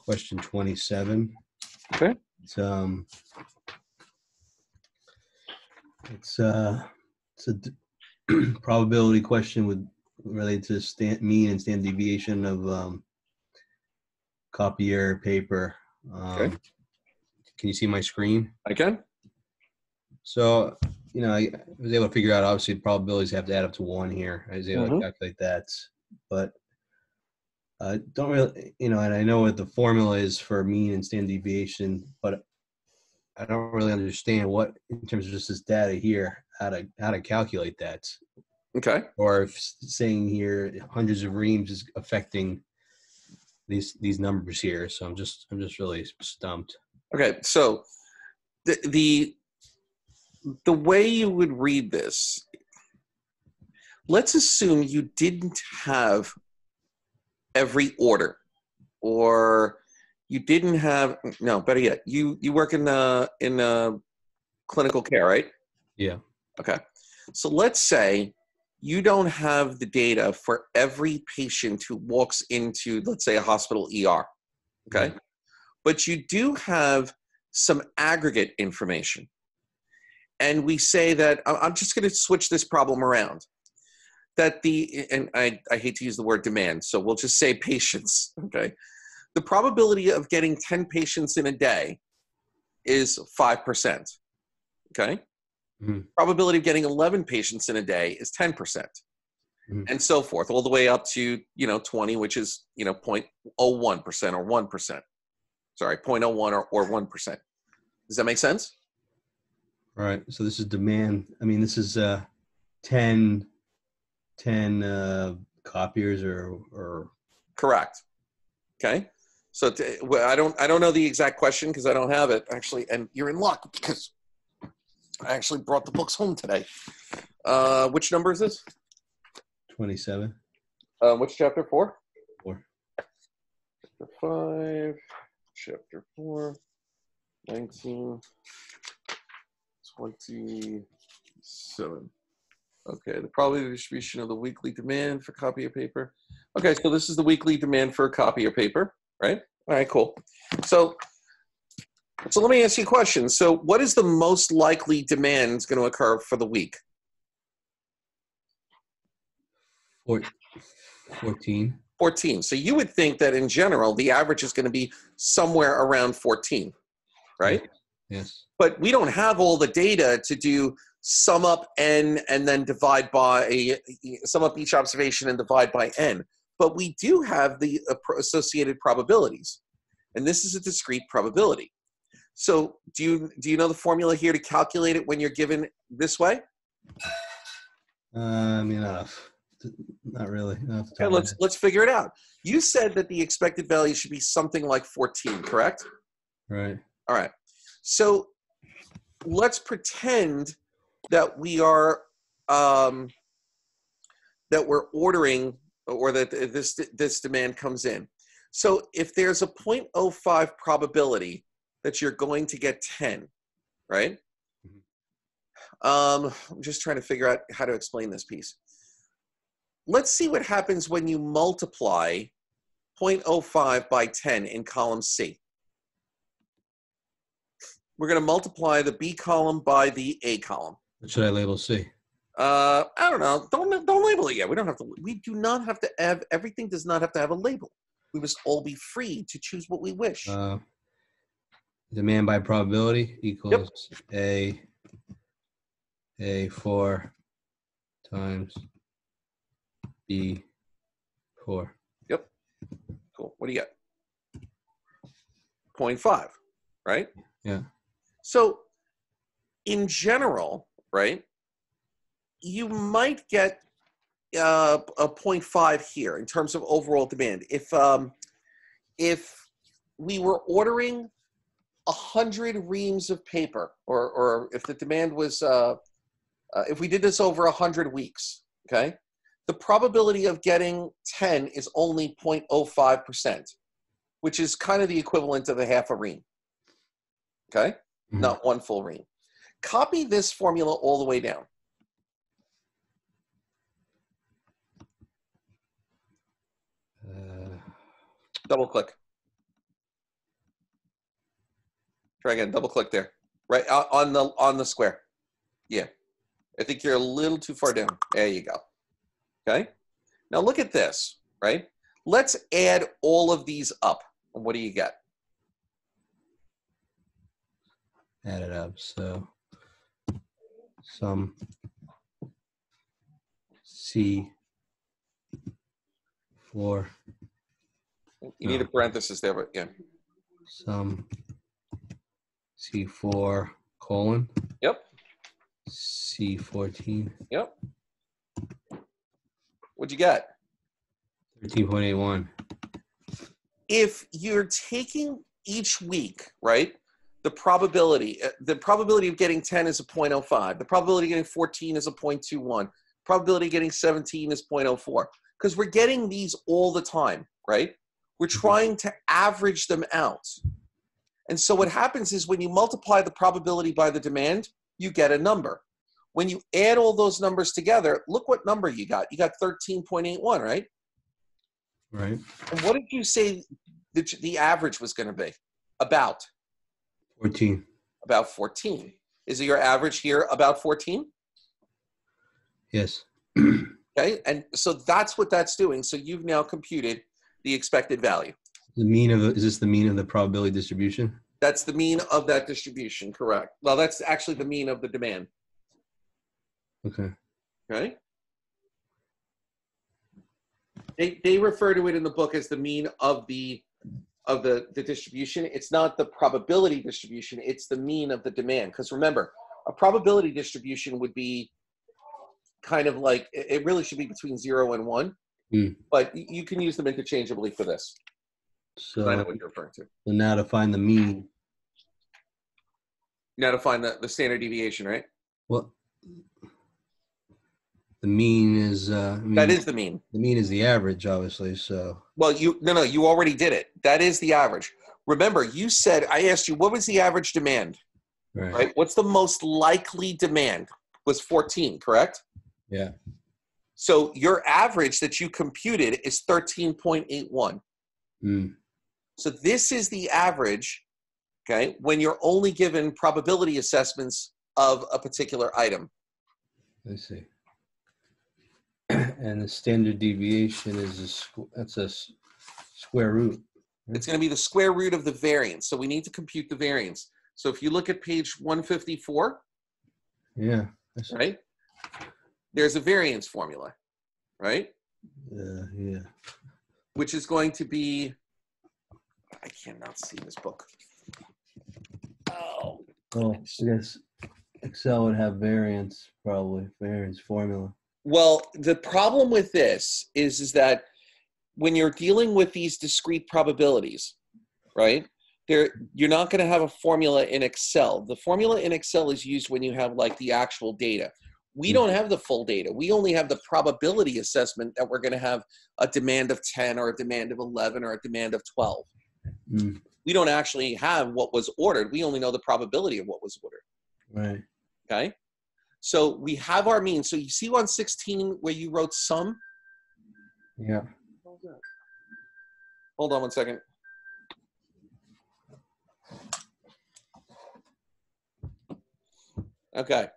question 27. Okay. It's a probability question related to mean and standard deviation of copy error paper. Okay. Can you see my screen? I can. So, I was able to figure out, obviously, probabilities have to add up to 1 here. I was able to calculate that. But don't really, and I know what the formula is for mean and standard deviation, but I don't really understand what, in terms of just this data here, how to calculate that. Okay. Or if saying here hundreds of reams is affecting these numbers here. So I'm just really stumped. Okay. So the way you would read this, let's assume you didn't have every order, or you didn't have, no, better yet, you work in clinical care, right? Yeah. Okay. So let's say you don't have the data for every patient who walks into, let's say, a hospital ER. Okay. Mm-hmm. But you do have some aggregate information. And we say that, I'm just going to switch this problem around, that and I hate to use the word demand, so we'll just say patients, okay? The probability of getting 10 patients in a day is 5%, okay? Mm-hmm. Probability Probability of getting 11 patients in a day is 10%, mm-hmm. and so forth, all the way up to, 20, which is, 0.01% or 1%. Sorry, 0.01 or 1%. Does that make sense? All right. So this is demand. I mean, this is 10 copiers or correct. Okay. So I don't know the exact question because I don't have it actually, and you're in luck because I actually brought the books home today. Which number is this? 27. Which chapter? 4? 4. Chapter 5. Chapter 4. 19. 27. Okay, the probability distribution of the weekly demand for copy of paper. Okay, so this is the weekly demand for a copy of paper, right? All right, cool. So let me ask you a question. So what is the most likely demand going to occur for the week? 14. 14. So you would think that in general, the average is going to be somewhere around 14, right? Yes. But we don't have all the data to do sum up n and then divide by, sum up each observation and divide by n. But we do have the associated probabilities. And this is a discrete probability. So do you know the formula here to calculate it when you're given this way? I mean, not really. Okay, let's figure it out. You said that the expected value should be something like 14, correct? Right. All right. So let's pretend that we are that we're ordering, or that this demand comes in. So if there's a 0.05 probability that you're going to get 10, right? I'm just trying to figure out how to explain this piece. Let's see what happens when you multiply 0.05 by 10 in column C. We're going to multiply the B column by the A column. What should I label C? I don't know. Don't label it yet. We don't have to. We do not have to have. Everything does not have to have a label. We must all be free to choose what we wish. Demand by probability equals A 4 times B 4. Yep. Cool. What do you get? 0.5, right? Yeah. So, in general, right, you might get a 0.5 here in terms of overall demand. If we were ordering 100 reams of paper, or if the demand was, if we did this over 100 weeks, okay, the probability of getting 10 is only 0.05%, which is kind of the equivalent of a half a ream, okay? Mm-hmm. Not one full ream. Copy this formula all the way down. Double click. Try again. Double click there. Right on the square. Yeah. I think you're a little too far down. There you go. Okay. Now look at this, right? Let's add all of these up. What do you get? Add it up. So some C4. You need a parenthesis there, but yeah. Some C4 colon. Yep. C14. Yep. What'd you get? 13.81. If you're taking each week, right, the probability of getting 10 is a 0.05. The probability of getting 14 is a 0.21. Probability of getting 17 is 0.04. Because we're getting these all the time, right? We're trying to average them out. And so what happens is when you multiply the probability by the demand, you get a number. When you add all those numbers together, look what number you got. You got 13.81, right? Right. And what did you say the average was going to be? About? 14. About 14. Is your average here about 14? Yes. Okay, and so that's what that's doing. So you've now computed the expected value. The mean of is this the mean of the probability distribution? That's the mean of that distribution, correct. Well, that's actually the mean of the demand. Okay. Okay. They refer to it in the book as the mean of the distribution. It's not the probability distribution, it's the mean of the demand. Because remember, a probability distribution would be kind of like, it really should be between 0 and 1, but you can use them interchangeably for this. So I know what you're referring to. So now to find the mean. Now to find the standard deviation, right? Well, the mean is that is the mean. The mean is the average, obviously. So well, you already did it. That is the average. Remember, you said, I asked you, what was the average demand? Right? What's the most likely demand? Was 14, correct? Yeah. So your average that you computed is 13.81. So this is the average, okay, when you're only given probability assessments of a particular item. I see. And the standard deviation is that's a square root. It's going to be the square root of the variance. So we need to compute the variance. So if you look at page 154, yeah, right, there's a variance formula, right? Yeah. Which is going to be, I cannot see this book. Oh, I guess Excel would have variance, probably, variance formula. Well, the problem with this is that when you're dealing with these discrete probabilities, right, you're not going to have a formula in Excel. The formula in Excel is used when you have like the actual data. We don't have the full data. We only have the probability assessment that we're going to have a demand of 10 or a demand of 11 or a demand of 12. We don't actually have what was ordered. We only know the probability of what was ordered. Right. Okay? So we have our mean. So you see on 16 where you wrote sum? Yeah. Hold on one second. Okay.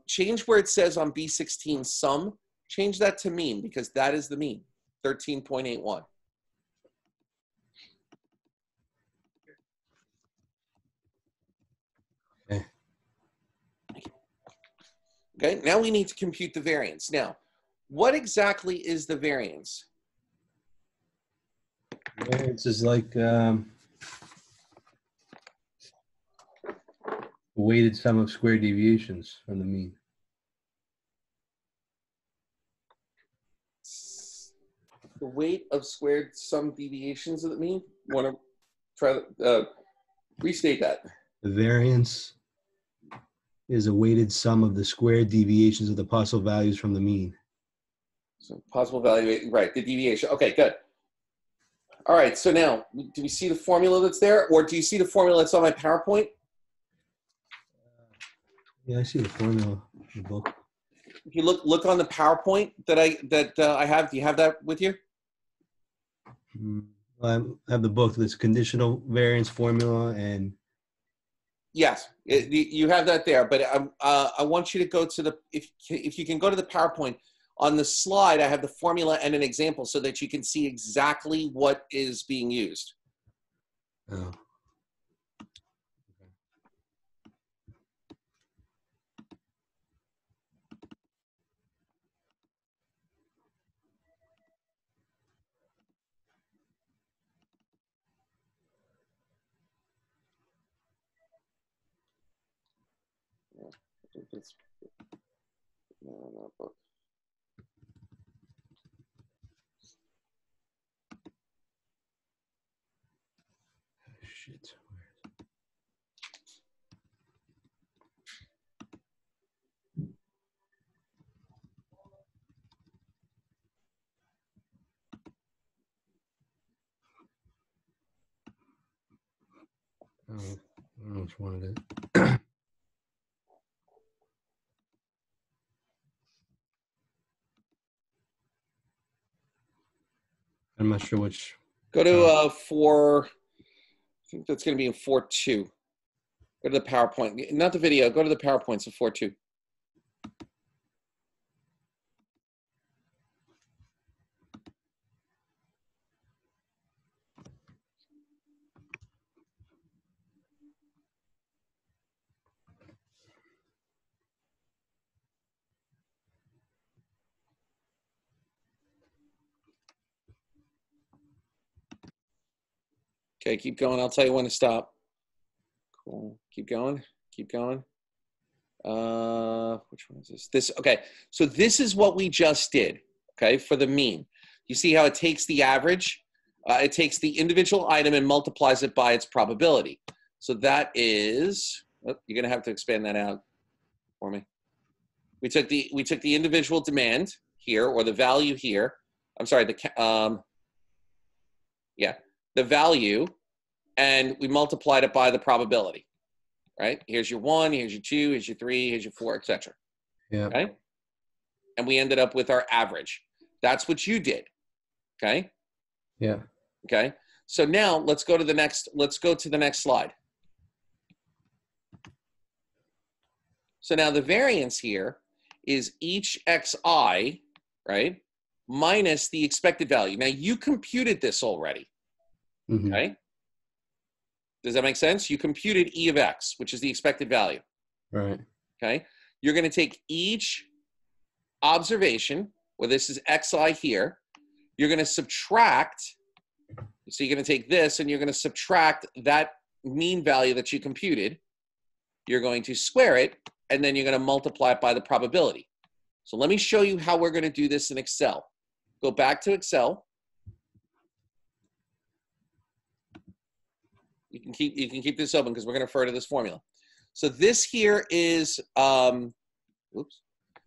Change where it says on B16 sum, change that to mean because that is the mean, 13.81. Okay, now we need to compute the variance. Now, what exactly is the variance? Variance is like weighted sum of square deviations from the mean. The weight of squared sum deviations of the mean? Want to try restate that? The variance is a weighted sum of the squared deviations of the possible values from the mean. So possible value, right, the deviation. Okay, good. All right, so now, do we see the formula that's there? Or do you see the formula that's on my PowerPoint? Yeah, I see the formula in the book. If you look on the PowerPoint that I have, do you have that with you? I have the book. There's conditional variance formula and Yes, you have that there, but I want you to go to the, if you can go to the PowerPoint. On the slide, I have the formula and an example so that you can see exactly what is being used. Oh. No. Shit. Oh, I don't know which one it is. I'm not sure which. Go to 4. I think that's going to be in 4.2. Go to the PowerPoint, not the video. Go to the PowerPoint, so 4.2. Okay, keep going. I'll tell you when to stop. Cool. Keep going. Keep going. Which one is this? Okay, so this is what we just did, okay, for the mean. You see how it takes the average? It takes the individual item and multiplies it by its probability. So that is, oh, you're going to have to expand that out for me. We took the individual demand here, or the value here. I'm sorry, the value, and we multiplied it by the probability. Right? Here's your 1, here's your 2, here's your 3, here's your 4, etc. Yeah. Okay? And we ended up with our average. That's what you did. Okay? Yeah. Okay? So now let's go to the next slide. So now the variance here is each xi, right, minus the expected value. Now you computed this already. Mm-hmm. Okay? Does that make sense? You computed E of x, which is the expected value. Right. Okay? You're going to take each observation, well, this is xi here. You're going to subtract. So you're going to take this and you're going to subtract that mean value that you computed. You're going to square it, and then you're going to multiply it by the probability. So let me show you how we're going to do this in Excel. Go back to Excel. You can keep this open because we're going to refer to this formula. So this here is, oops.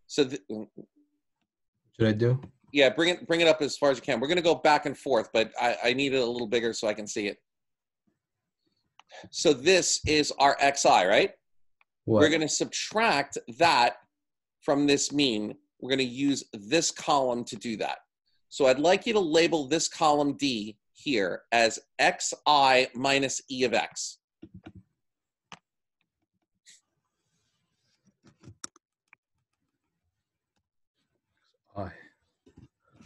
So should I do? Yeah, bring it up as far as you can. We're going to go back and forth, but I need it a little bigger so I can see it. So this is our xi, right? What? We're going to subtract that from this mean. We're going to use this column to do that. So I'd like you to label this column D here as xi minus E of x. I.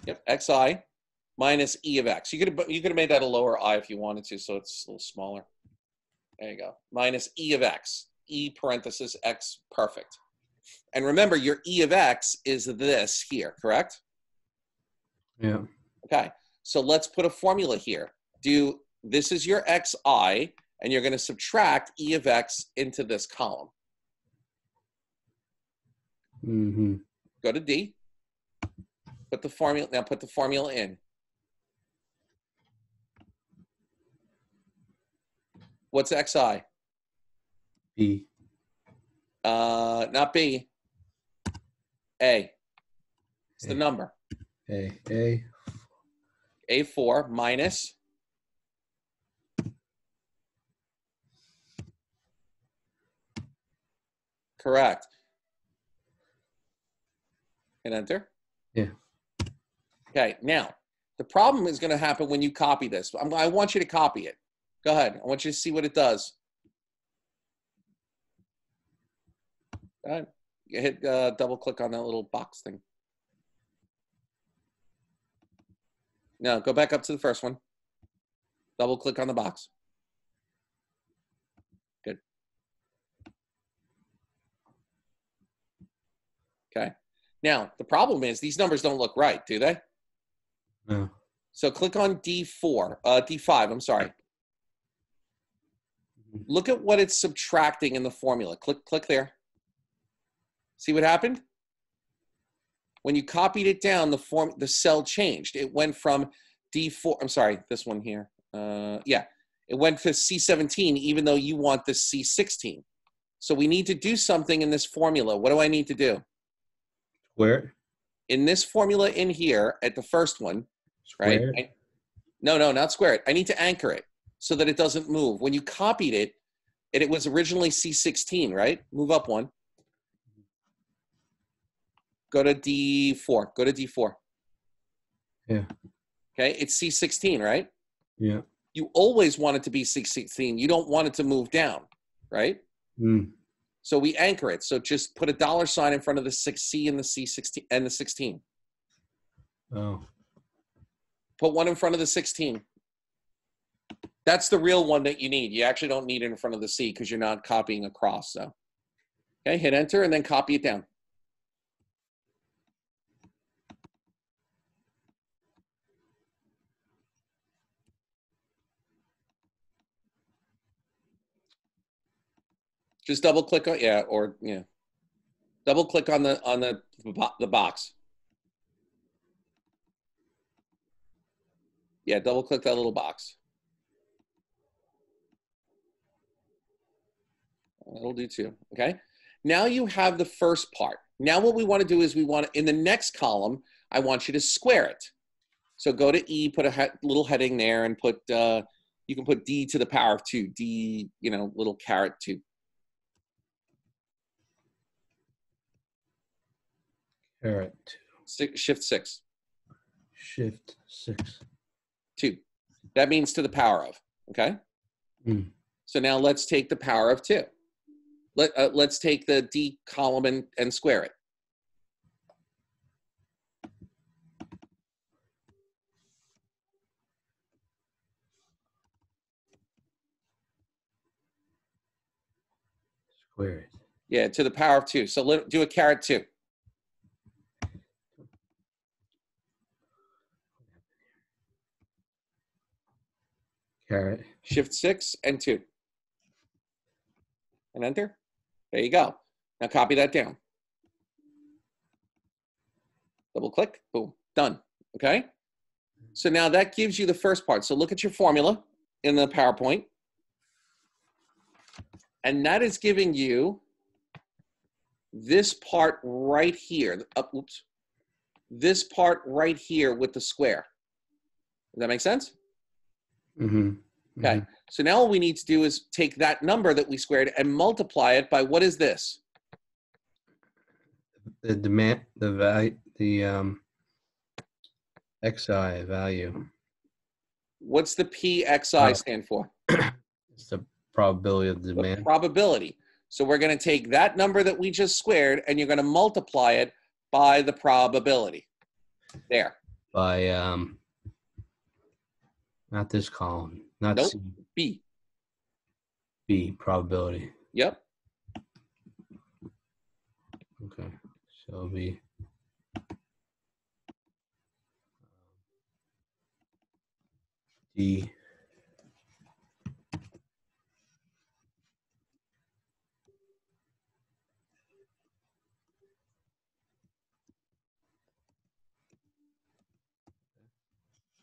Yep, xi minus E of x. You could have made that a lower I if you wanted to, so it's a little smaller. There you go. Minus E of x. E parenthesis x, perfect. And remember, your E of x is this here, correct? Yeah. Okay, so let's put a formula here. This is your xi, and you're going to subtract E of x into this column. Mm-hmm. Go to D. Put the formula in. What's xi? B. Not B. A. It's the number. A. A4 minus correct. And enter. Yeah. Okay, now the problem is going to happen when you copy this. I want you to copy it. Go ahead. I want you to see what it does. All right. You hit double click on that little box thing. No, go back up to the first one. Double click on the box. Good. Okay. Now, the problem is these numbers don't look right, do they? No. So click on D5, I'm sorry. Look at what it's subtracting in the formula. Click there. See what happened? When you copied it down, the cell changed. It went from D4, I'm sorry, this one here. Yeah, it went to C17, even though you want the C16. So we need to do something in this formula. What do I need to do? Square? In this formula in here, at the first one, Square? right? No, not square it. I need to anchor it so that it doesn't move. When you copied it, and it was originally C16, right? Move up one. Go to D4. Go to D4. Yeah. Okay, it's C16, right? Yeah. You always want it to be C16. You don't want it to move down, right? Mm. So we anchor it. So just put a $sign in front of the 6C and the C16 and the 16. Oh. Put one in front of the 16. That's the real one that you need. You actually don't need it in front of the C because you're not copying across. So, okay, hit enter and then copy it down. Just double click on double click on the box. Yeah, double click that little box. That'll do too. Okay. Now you have the first part. Now what we want to do is in the next column, I want you to square it. So go to E, put a little heading there, and put you can put D to the power of 2. D, little caret 2. Caret 2. Shift 6. Shift 6. 2. That means to the power of. Okay. Mm. So now let's take the power of 2. Let's take the D column and square it. Square it. Yeah, to the power of 2. So do a caret 2. Caret. Shift 6 and 2. And enter. There you go. Now copy that down. Double click. Boom. Done. Okay? So now that gives you the first part. So look at your formula in the PowerPoint. And that is giving you this part right here. Oops. This part right here with the square. Does that make sense? Mm-hmm. Okay. So now all we need to do is take that number that we squared and multiply it by what is this? The demand, the value, the XI value. What's the PXI stand for? It's the probability of demand. The probability. So we're going to take that number that we just squared and you're going to multiply it by the probability. There. By not this column. Not nope. C. B. B, probability. Yep. Okay. So it'll be D.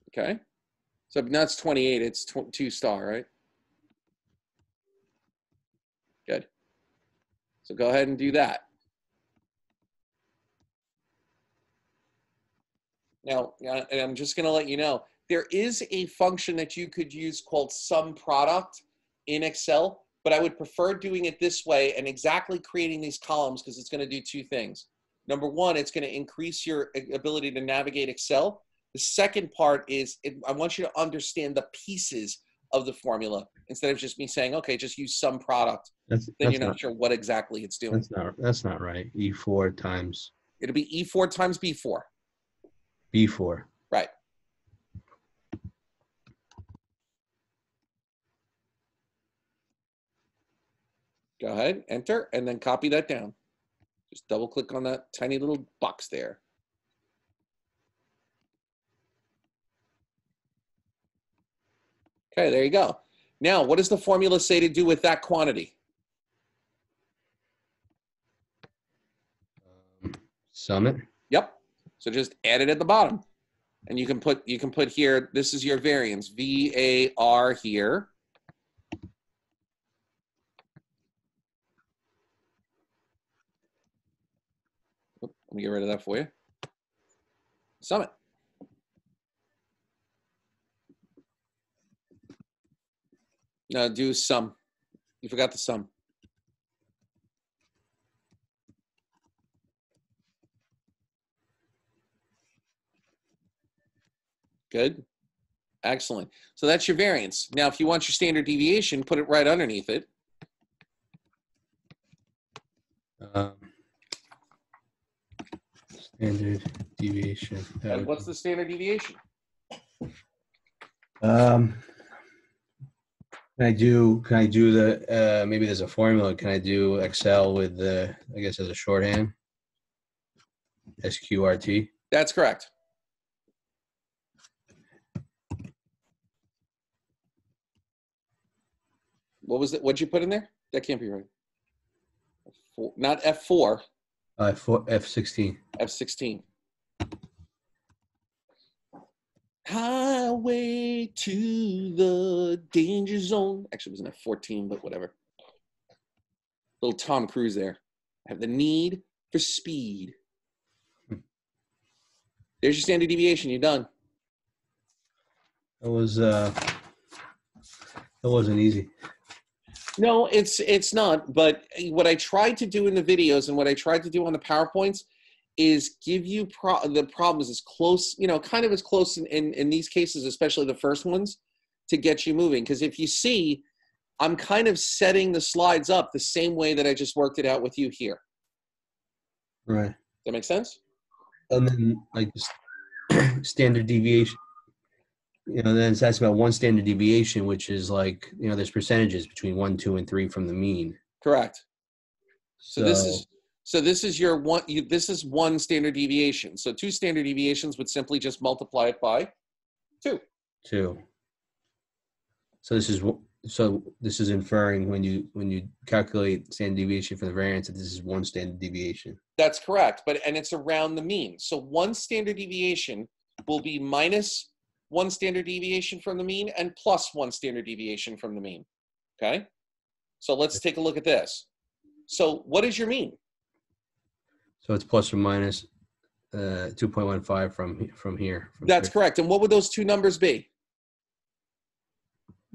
Okay. So that's 28. It's 2 star, right? Good. So go ahead and do that. Now, and I'm just going to let you know, there is a function that you could use called sum product in Excel, but I would prefer doing it this way and exactly creating these columns because it's going to do 2 things. Number one, it's going to increase your ability to navigate Excel. The second part is I want you to understand the pieces of the formula instead of just me saying, okay, just use some product. Then you're not sure what exactly it's doing. That's not right. E4 times. It'll be E4 times B4. B4. Right. Go ahead, enter, and then copy that down. Just double click on that tiny little box there. Okay, there you go. Now, what does the formula say to do with that quantity? Sum it. Yep. So just add it at the bottom. And you can put here, this is your variance, VAR here. Let me get rid of that for you. Sum it. No, do sum. You forgot the sum. Good. Excellent. So that's your variance. Now, if you want your standard deviation, put it right underneath it. Standard deviation. And what's the standard deviation? Can I do the, maybe there's a formula. Can I do Excel with the, I guess as a shorthand? SQRT? That's correct. What was it? What'd you put in there? That can't be right. Not F4. F16. F16. Highway to the danger zone. Actually, it was an F14, but whatever. Little Tom Cruise there. I have the need for speed. There's your standard deviation. You're done. That wasn't easy. No, it's not. But what I tried to do in the videos and what I tried to do on the PowerPoints is give you the problems as close, kind of as close in these cases, especially the first ones, to get you moving. Because if you see, I'm kind of setting the slides up the same way that I just worked it out with you here. Right. That make sense? And then like standard deviation, then it's asking about one standard deviation, which is like, there's percentages between 1, 2, and 3 from the mean. Correct. So this is your one. This is one standard deviation. So 2 standard deviations would simply just multiply it by 2. 2. So this is inferring when you calculate standard deviation for the variance that this is one standard deviation. That's correct, and it's around the mean. So 1 standard deviation will be minus 1 standard deviation from the mean and plus 1 standard deviation from the mean. Okay. So let's take a look at this. So what is your mean? So it's plus or minus 2.15 from here. That's correct. And what would those two numbers be?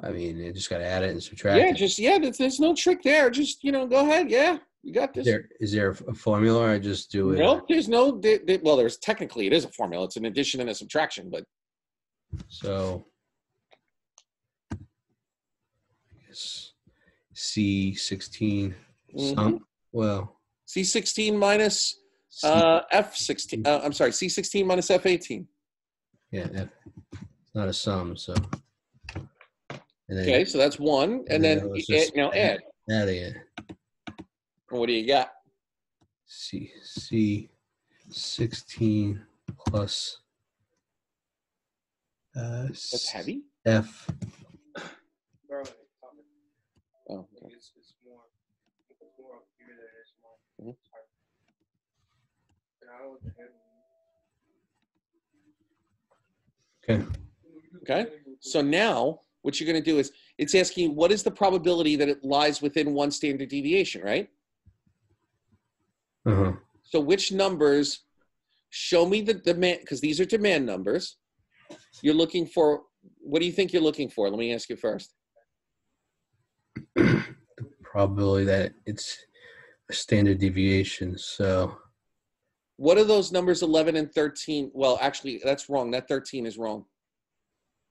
I mean, you just got to add it and subtract it. There's no trick there. Just, go ahead. Yeah, you got this. Is there a formula or I just do it? Nope, there's no, well, there's technically, it is a formula. It's an addition and a subtraction, but. So, I guess C16 well. C16 minus F16. I'm sorry, C16 minus F18. Yeah, it's not a sum, so. Okay, so that's 1, and then now add. Adding it. What do you got? C16 plus. That's heavy. F. Oh, okay. Okay. Okay. So now what you're going to do is it's asking what is the probability that it lies within 1 standard deviation, right? Uh-huh. So which numbers show me the demand, because these are demand numbers. You're looking for, what do you think you're looking for? Let me ask you first. The probability that it's a standard deviation. So what are those numbers 11 and 13? Well, actually, that's wrong. That 13 is wrong.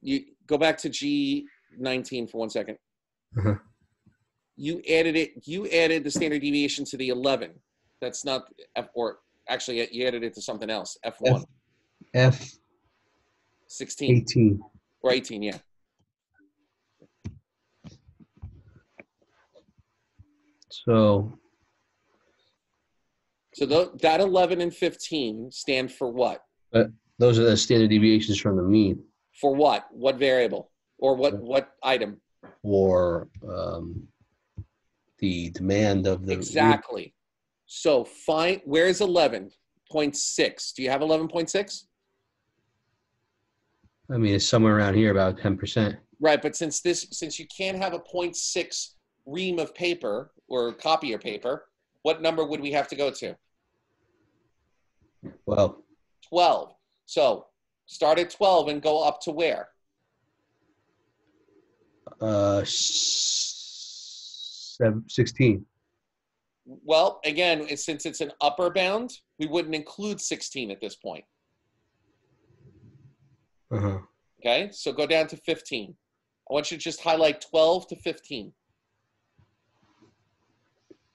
You go back to G. 19 for 1 second. Uh-huh. You added the standard deviation to the 11. That's not F, or actually you added it to something else. F1. F 16. 18. Or 18, yeah. So that 11 and 15 stand for what? Those are the standard deviations from the mean. For what? What variable? Or what item? Or the demand of the Exactly. So find, where's 11.6? Do you have 11.6? I mean, it's somewhere around here, about 10%. Right, but since you can't have a 0.6 ream of paper or copy of paper, what number would we have to go to? Well, 12. So start at 12 and go up to where? 16. Well, again, since it's an upper bound, we wouldn't include 16 at this point. Uh-huh. Okay, so go down to 15. I want you to just highlight 12 to 15.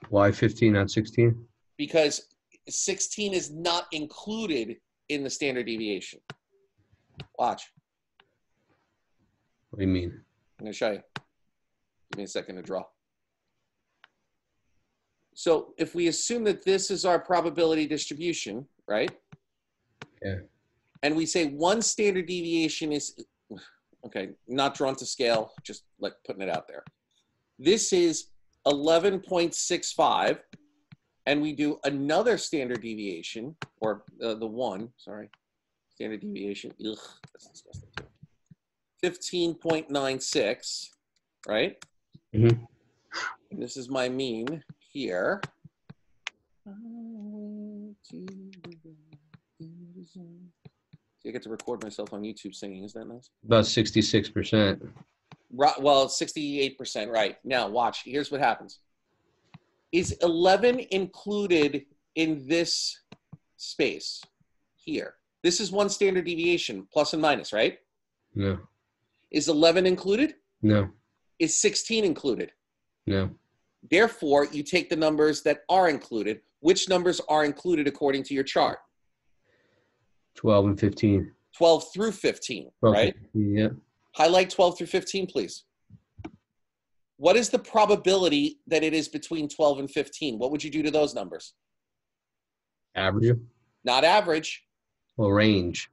Why 15, not 16? Because 16 is not included in the standard deviation. Watch. What do you mean? I'm going to show you. Give me a second to draw. So if we assume that this is our probability distribution, right? Yeah. And we say one standard deviation is, okay, not drawn to scale, just like putting it out there. This is 11.65, and we do another standard deviation, or the one, sorry, standard deviation, ugh, that's disgusting too. 15.96, right? Mm-hmm. And this is my mean here. So I get to record myself on YouTube singing. Is that nice? About 66%. Right, well, 68%, right. Now, watch. Here's what happens. Is 11 included in this space here? This is one standard deviation, plus and minus, right? No. Is 11 included? No. Is 16 included? No. Therefore, you take the numbers that are included. Which numbers are included according to your chart? 12 and 15. 12 through 15, 12 right? 15, yeah. Highlight 12 through 15, please. What is the probability that it is between 12 and 15? What would you do to those numbers? Average? Not average. Well, range.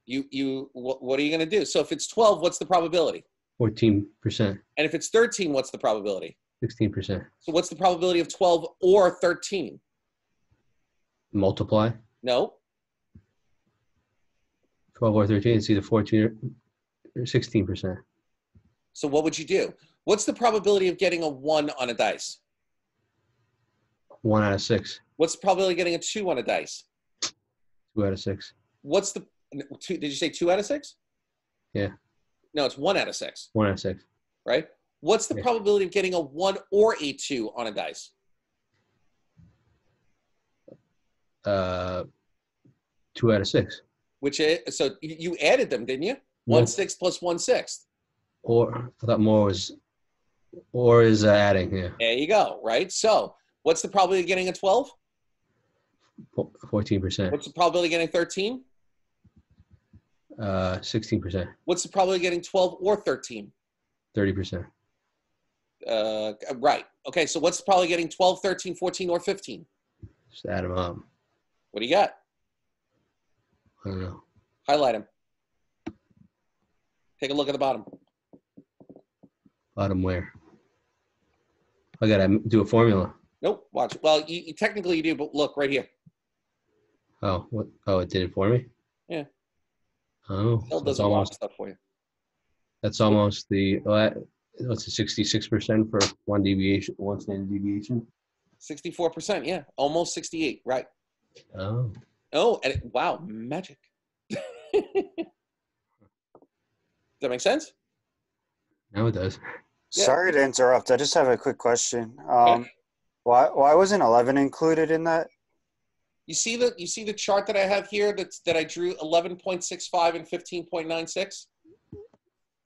What are you going to do? So if it's 12, what's the probability? 14%. And if it's 13, what's the probability? 16%. So what's the probability of 12 or 13? Multiply. No. 12 or 13, it's either 14 or 16%. So what would you do? What's the probability of getting a 1 on a dice? 1 out of 6. What's the probability of getting a 2 on a dice? 2 out of 6. What's the did you say 2 out of 6? Yeah. No, it's 1 out of 6. 1 out of 6. Right? What's the probability of getting a 1 or a 2 on a dice? 2 out of 6. Which is, so you added them, didn't you? 1/6 plus 1/6. Or I thought more was, or is adding, yeah. There you go, right? So what's the probability of getting a 12? 14%. What's the probability of getting 13? 16%. What's the probability of getting 12 or 13? 30%. Right. Okay, so what's the probability of getting 12, 13, 14, or 15? Just add them up. What do you got? I don't know. Highlight them. Take a look at the bottom. Bottom where? I gotta do a formula. Nope. Watch. Well, you technically you do, but look right here. Oh, what? Oh, it did it for me? Yeah. Oh, Still so does a lot of stuff for you. That's almost the, what's the 66% for one deviation, one standard deviation? 64%, yeah. Almost 68, right. Oh. Oh, and wow, magic. Does that make sense? Now it does. Yeah. Sorry to interrupt. I just have a quick question. Okay. Why wasn't 11 included in that? You see the chart that I have here that I drew 11.65 and 15.96?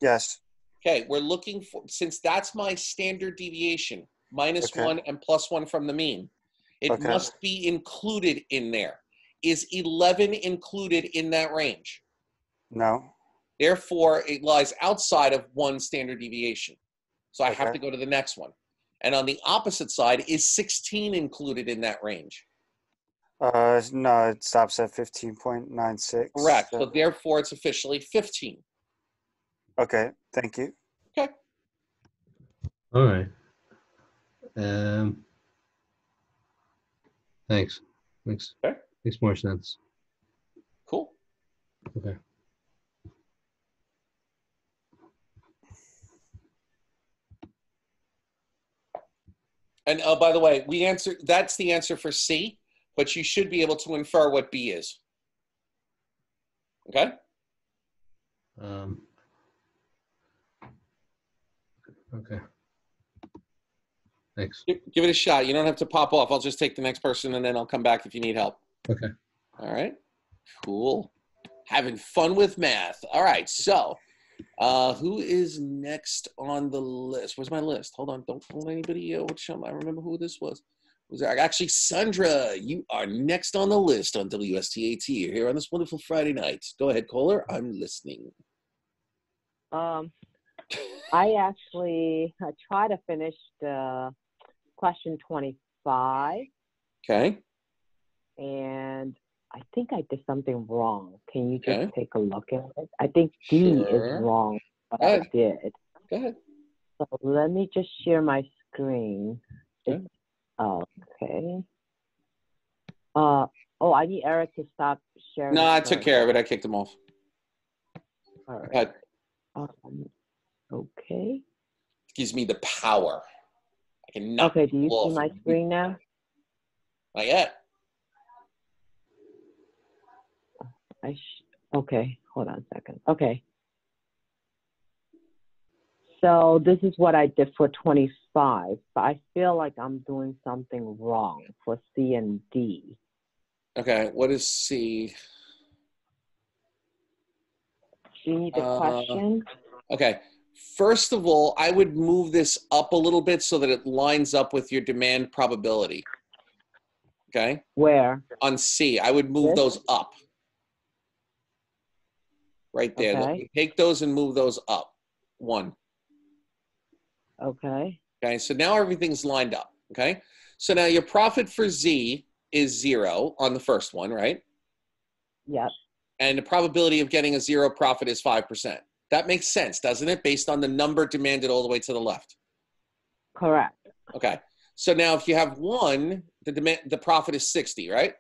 Yes. Okay, we're looking for, since that's my standard deviation, minus Okay. 1 and plus 1 from the mean, it Okay. must be included in there. Is 11 included in that range? No. Therefore, it lies outside of 1 standard deviation. So I have Okay. to go to the next one. And on the opposite side, is 16 included in that range? No, it stops at 15.96. Correct. So therefore, it's officially 15. Okay, thank you. Okay. All right. Thanks. Okay. Makes more sense. Cool. Okay. And by the way, that's the answer for C, but you should be able to infer what B is. Okay? Okay. Thanks. Give it a shot. You don't have to pop off. I'll just take the next person and then I'll come back if you need help. Okay. All right. Cool. Having fun with math. All right. So, who is next on the list? Where's my list? Hold on. Don't let anybody I remember who this was. Was there actually Sandra? You are next on the list on WSTAT. You're here on this wonderful Friday night. Go ahead, caller. I'm listening. I actually try to finish the question 25. Okay. And I think I did something wrong. Can you just Okay. take a look at it? I think D Sure. is wrong, but Go I ahead. did. Go ahead. So let me just share my screen. Okay. Okay. I need Eric to stop sharing. No, I took care of it. I kicked him off. All right. Go ahead. Okay. Gives me the power. I can knock Okay, do you people see off. my screen now? Not yet. Okay, hold on a second. Okay. So this is what I did for 25, but I feel like I'm doing something wrong for C and D. Okay, what is C? D, the question. Okay, first of all, I would move this up a little bit so that it lines up with your demand probability. Okay? Where? On C, I would move those up. Right there. Okay. Take those and move those up. 1. Okay. Okay, so now everything's lined up. Okay? So now your profit for Z is 0 on the first one, right? Yep. And the probability of getting a 0 profit is 5%. That makes sense, doesn't it? Based on the number demanded all the way to the left. Correct. Okay. So now if you have 1, the profit is 60, right?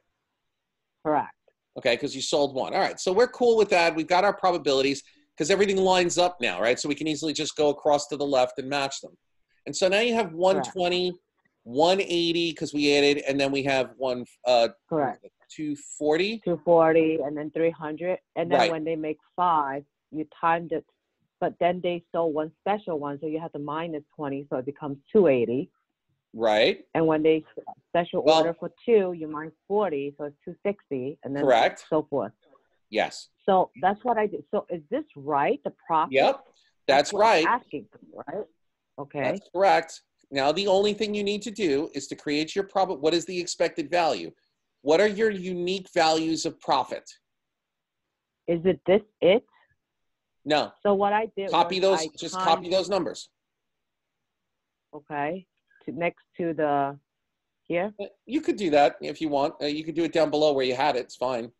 Correct. Okay, because you sold 1. All right, so we're cool with that. We've got our probabilities because everything lines up now, right? So we can easily just go across to the left and match them. And so now you have 120, 180 because we added, and then we have Correct. 240. 240 and then 300. And then Right. when they make 5, you timed it. But then they sold one special one, so you have to minus 20, so it becomes 280. Right. And when they special order for 2, you minus 40, so it's 260, and then correct. so forth. Yes. So that's what I did. So is this right? The profit? Yep. That's what right. I'm asking, right? Okay. That's correct. Now the only thing you need to do is to create your profit. What is the expected value? What are your unique values of profit? Is it it? No. So what I did Copy was those. Just copy those numbers. Okay. Next to the here. You could do that if you want. You could do it down below where you had it. It's fine.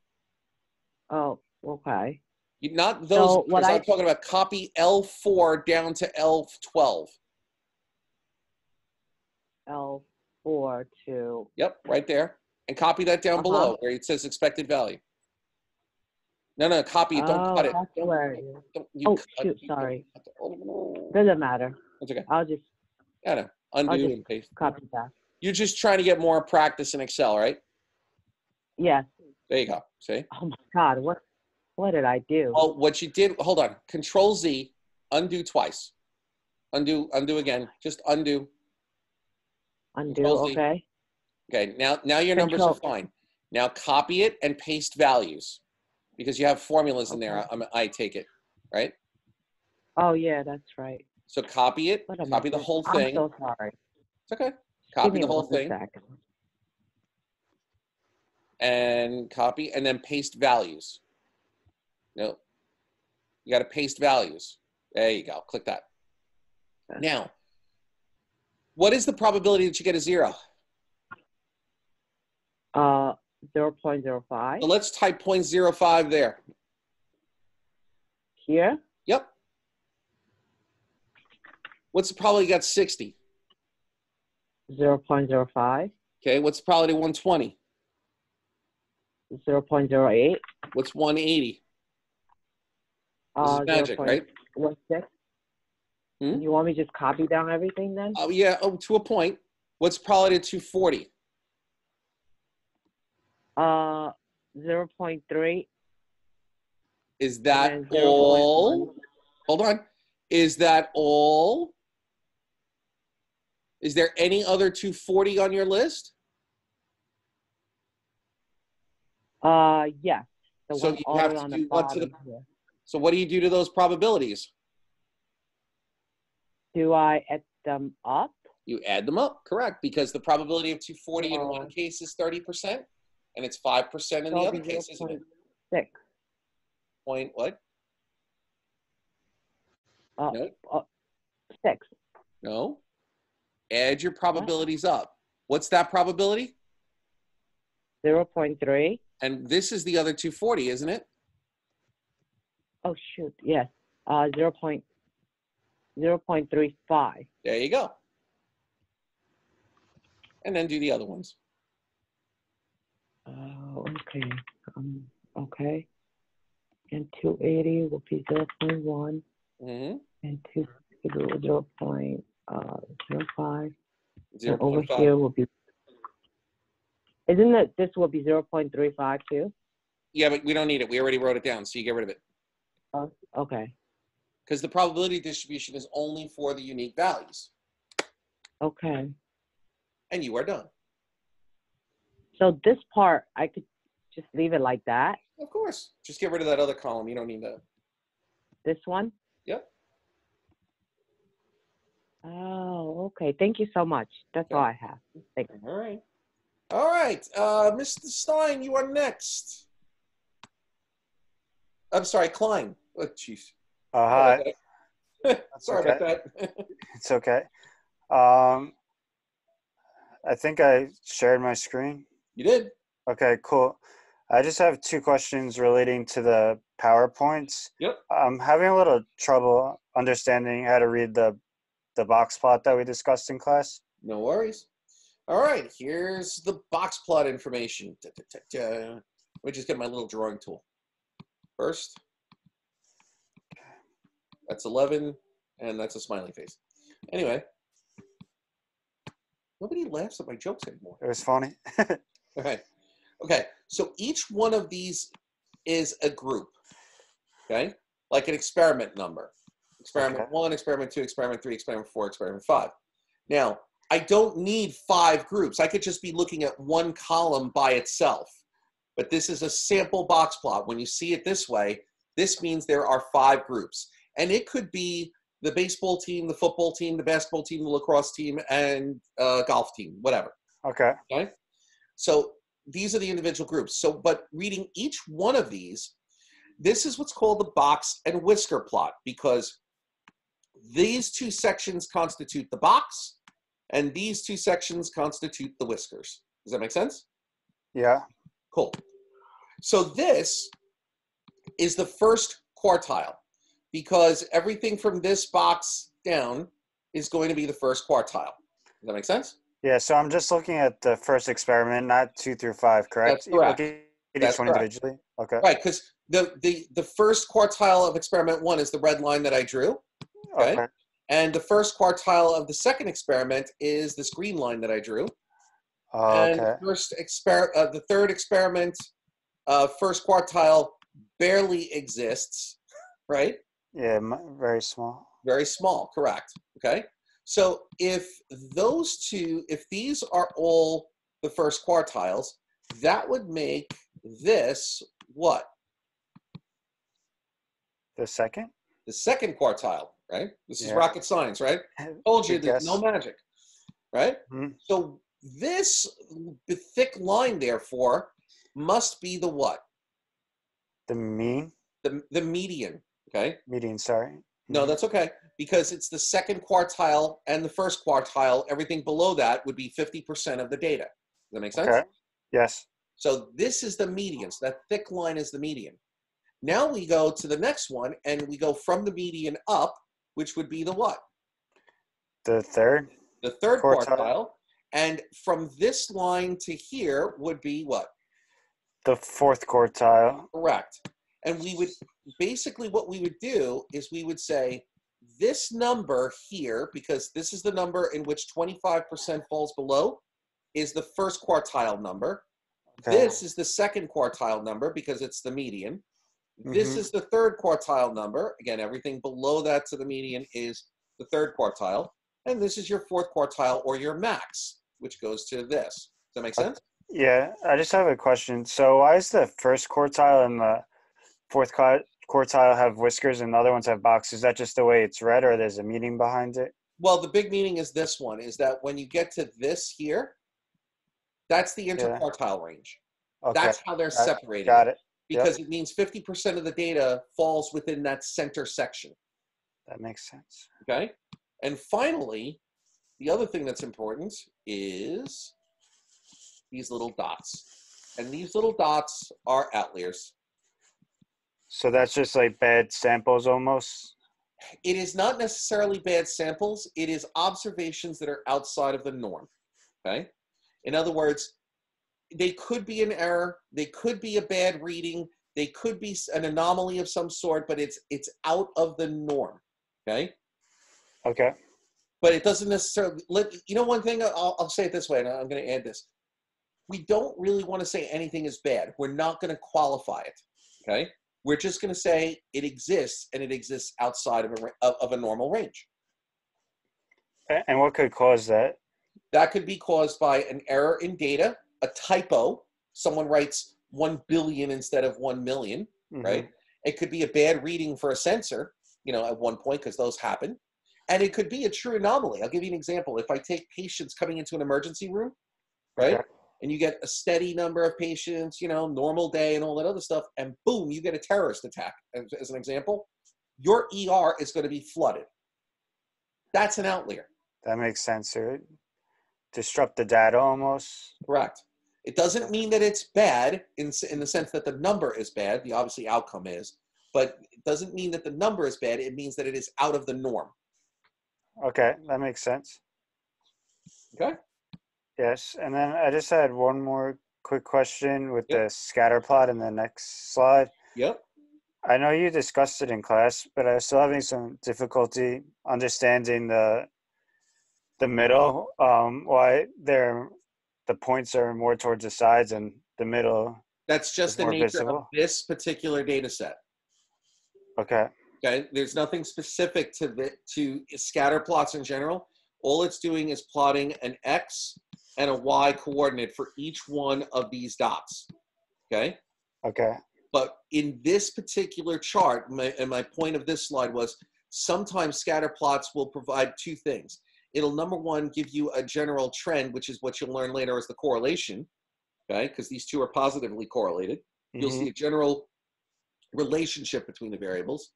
Oh, okay. Not those. So what I'm talking about copy L4 down to L12. L4 to. Yep, right there. And copy that down below where it says expected value. No, copy it. Don't cut it. That's where it is. Shoot, sorry. Doesn't matter. That's okay. I'll just. Yeah, undo and paste. Copy that. You're just trying to get more practice in Excel, right? Yes. There you go. See? Oh my God, what did I do? Oh, what you did, hold on. Control Z, undo twice. Undo again. Just undo. Undo, okay. Okay, now your numbers are fine. Now copy it and paste values because you have formulas in there. I take it, right? Oh, yeah, that's right. So copy it, What a copy the mess. whole I'm thing. so sorry. It's okay. Just give Copy me the whole 1 thing second. and copy and then paste values. No, you got to paste values. There you go. Click that. Now, what is the probability that you get a 0? 0.05. So let's type 0.05 there. Here? Yep. What's the probability you got 60? 0.05. Okay, what's the probability 120? 0.08. What's 180? This is magic, right? 0.16. Hmm? You want me to just copy down everything then? Oh, yeah, to a point. What's the probability of 240? 0.3. Is that And then all? 0.1. Hold on. Is that all? Is there any other 240 on your list? Yes. The So one you all have the way to on do the what to the? bottom here. So what do you do to those probabilities? Do I add them up? You add them up, correct? Because the probability of 240 in one case is 30%, and it's 5% in the other case, isn't it? 0.6. Point what? No. 6. No. Add your probabilities up. What's that probability? 0.3. And this is the other 240, isn't it? Oh, shoot. Yes. 0.35. There you go. And then do the other ones. Oh, okay. Okay. And 280 will be 0.1. Mm-hmm. And 260 0.05. 0.5. And over here will be. Isn't it? This will be 0.35 too. Yeah, but we don't need it. We already wrote it down, so you get rid of it. Oh, okay. Because the probability distribution is only for the unique values. Okay. And you are done. So this part, I could just leave it like that. Of course. Just get rid of that other column. You don't need that. This one? Yep. Oh, okay. Thank you so much. That's all I have. Thank you. All right. All right. Mr. Stein, you are next. I'm sorry, Klein. Oh, jeez. Hi. Sorry about that. It's okay. I think I shared my screen. You did. Okay, cool. I just have 2 questions relating to the PowerPoints. Yep. I'm having a little trouble understanding how to read the box plot that we discussed in class. No worries. All right, here's the box plot information. Let me just get my little drawing tool. First, that's 11, and that's a smiley face. Anyway, nobody laughs at my jokes anymore. It was funny. All right. Okay, so each one of these is a group, okay? Like an experiment number. Experiment 1, experiment 2, experiment 3, experiment 4, experiment 5. Now, I don't need 5 groups. I could just be looking at one column by itself. But this is a sample box plot. When you see it this way, this means there are 5 groups. And it could be the baseball team, the football team, the basketball team, the lacrosse team, and golf team, whatever. Okay. Okay? So these are the individual groups. So, but reading each one of these, this is what's called the box and whisker plot, because these 2 sections constitute the box, and these 2 sections constitute the whiskers. Does that make sense? Yeah. Cool. So this is the first quartile, because everything from this box down is going to be the first quartile. Does that make sense? Yeah, so I'm just looking at the first experiment, not 2 through 5, correct? That's correct. Looking at That's each one correct. individually? Okay. Right, because the first quartile of experiment 1 is the red line that I drew. Okay. And the first quartile of the second experiment is this green line that I drew. And the third experiment, first quartile barely exists, right? Yeah, very small. Very small, correct. Okay. So if these are all the first quartiles, that would make this what? The second? The second quartile, right? This is Yeah. rocket science, right? Told you Good there's guess. no magic, right? Mhm. So this thick line, therefore, must be the what? The mean, The median, okay? median, sorry. No, Mhm. that's okay, because it's the second quartile and the first quartile. Everything below that would be 50% of the data. Does that make sense? Okay. Yes. So this is the median. So that thick line is the median. Now we go to the next one, and we go from the median up, which would be the what? The third The third quartile. quartile. And from this line to here would be what? The fourth quartile. Correct. And we would, basically what we would do is we would say this number here, because this is the number in which 25% falls below, is the first quartile number. Okay. This is the second quartile number because it's the median. This Mhm. is the third quartile number. Again, everything below that to the median is the third quartile. And this is your fourth quartile, or your max, which goes to this. Does that make sense? Yeah, I just have a question. So why is the first quartile and the fourth quartile have whiskers and the other ones have boxes? Is that just the way it's read, or there's a meaning behind it? Well, the big meaning is this one, is that when you get to this here, that's the interquartile range. Okay. That's how they're separated. Got it. Because it means 50% of the data falls within that center section. That makes sense. Okay? And finally, the other thing that's important is these little dots. And these little dots are outliers. So that's just like bad samples almost? It is not necessarily bad samples. It is observations that are outside of the norm. Okay? In other words, they could be an error. They could be a bad reading. They could be an anomaly of some sort, but it's out of the norm. Okay? Okay. But it doesn't necessarily, one thing, I'll say it this way, and I'm going to add this. We don't really want to say anything is bad. We're not going to qualify it, okay? We're just going to say it exists, and it exists outside of a normal range. And what could cause that? That could be caused by an error in data, a typo. Someone writes 1 billion instead of 1 million, right? It could be a bad reading for a sensor, at one point, because those happen. And it could be a true anomaly. I'll give you an example. If I take patients coming into an emergency room, right? Okay. And you get a steady number of patients, normal day and all that other stuff, and boom, you get a terrorist attack, as an example, your ER is going to be flooded. That's an outlier. That makes sense. It disrupt the data almost. Correct. It doesn't mean that it's bad in the sense that the number is bad. The obviously outcome is. But it doesn't mean that the number is bad. It means that it is out of the norm. Okay, that makes sense. Okay. Yes, and then I just had one more quick question with the scatter plot in the next slide. Yep. I know you discussed it in class, but I was still having some difficulty understanding the middle. Why the points are more towards the sides and the middle. That's just the nature of this particular data set. Okay. Okay. There's nothing specific to scatter plots in general. All it's doing is plotting an X and a Y coordinate for each one of these dots. Okay. Okay. But in this particular chart, my point of this slide was sometimes scatter plots will provide two things. It'll, number one, give you a general trend, which is what you'll learn later as the correlation, okay? Because these two are positively correlated. You'll see a general relationship between the variables.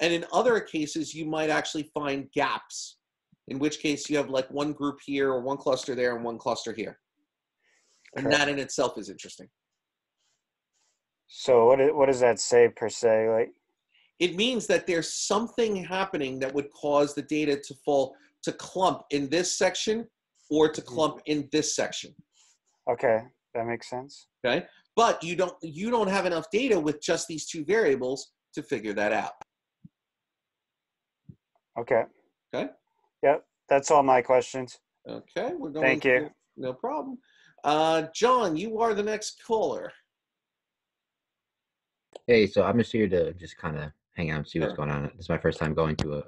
And in other cases, you might actually find gaps, in which case you have like one group here or one cluster there and one cluster here. And that in itself is interesting. So what does that say per se? Like, it means that there's something happening that would cause the data to clump in this section or to clump in this section. Okay, that makes sense. Okay, but you don't have enough data with just these two variables to figure that out. Okay. Okay. Yep, that's all my questions. Okay, we're going. Thank you. No problem. John, you are the next caller. Hey, so I'm just here to just kind of hang out and see what's going on. This is my first time going to a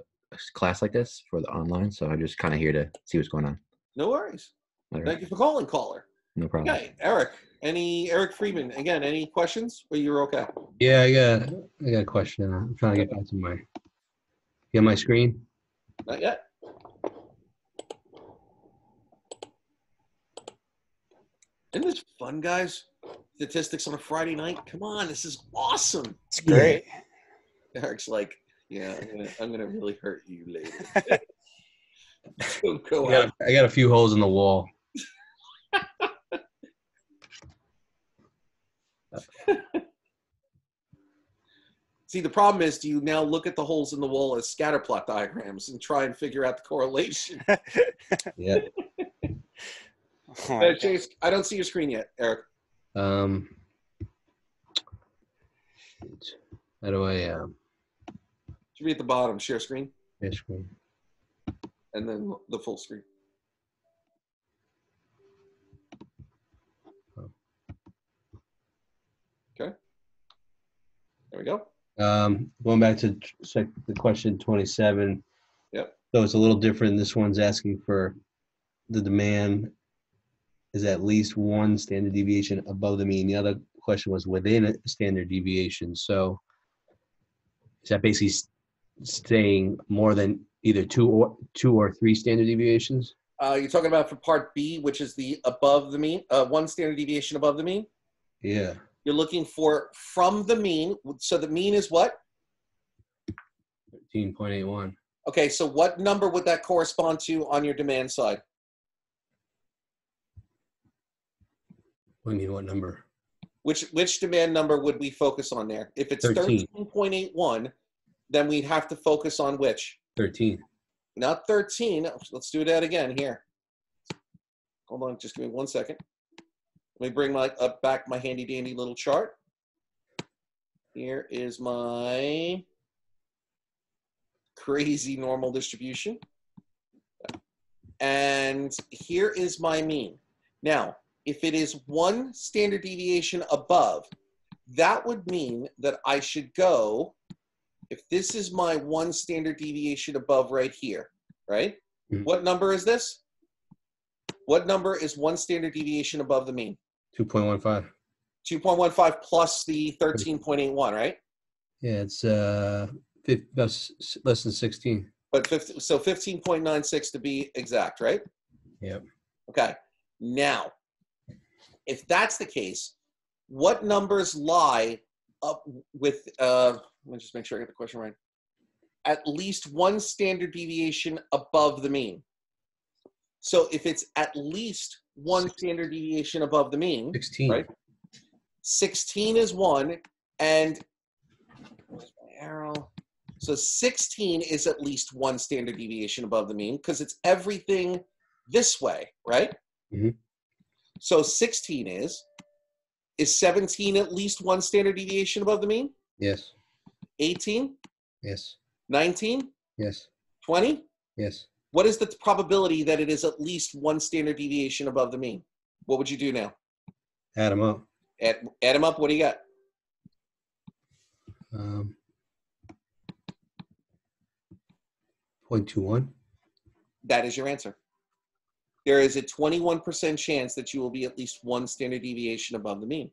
class like this for the online, so I'm just kind of here to see what's going on. No worries. Right. Thank you for calling, caller. No problem. Okay, Eric. Eric Friedman. Again, any questions? Or you're okay? Yeah, I got a question. I'm trying to get back to my You on my screen? Not yet. Isn't this fun, guys? Statistics on a Friday night. Come on, this is awesome. It's great. Eric's like, yeah, I'm gonna really hurt you later. So go out. I got a few holes in the wall. See, the problem is, do you now look at the holes in the wall as scatter plot diagrams and try and figure out the correlation? Yeah. Oh Chase, I don't see your screen yet, Eric. How do I Should be at the bottom. Share screen, share screen? and then the full screen. Oh. Okay. There we go. Going back to the question 27. Yep. So it's a little different. This one's asking for the demand is at least one standard deviation above the mean. The other question was within a standard deviation. So is that basically saying more than either two or three standard deviations? You're talking about for part B, which is the above the mean, one standard deviation above the mean. Yeah. You're looking for from the mean. So the mean is what? 13.81. Okay, so what number would that correspond to on your demand side? What do you mean, what number? Which demand number would we focus on there? If it's 13. 13.81, then we'd have to focus on which? 13. Not 13. Let's do that again here. Hold on, just give me 1 second. Let me bring back my handy dandy little chart. Here is my crazy normal distribution. And here is my mean. Now, if it is one standard deviation above, that would mean that I should go, if this is my one standard deviation above right here, right? Mm-hmm. What number is this? What number is one standard deviation above the mean? 2.15. 2.15 plus the 13.81, right? Yeah, it's that's less than 16. But so 15.96 to be exact, right? Yep. Okay. Now, if that's the case, what numbers lie up with, let me just make sure I get the question right. At least one standard deviation above the mean. So if it's at least one standard deviation above the mean, 16. right? 16 is one, and where's my arrow? So 16 is at least one standard deviation above the mean because it's everything this way, right? Mm-hmm. So 16 is 17 at least one standard deviation above the mean? Yes. 18? Yes. 19? Yes. 20? Yes. What is the probability that it is at least one standard deviation above the mean? What would you do now? Add them up. Add them up. What do you got? 0.21. That is your answer. There is a 21% chance that you will be at least one standard deviation above the mean.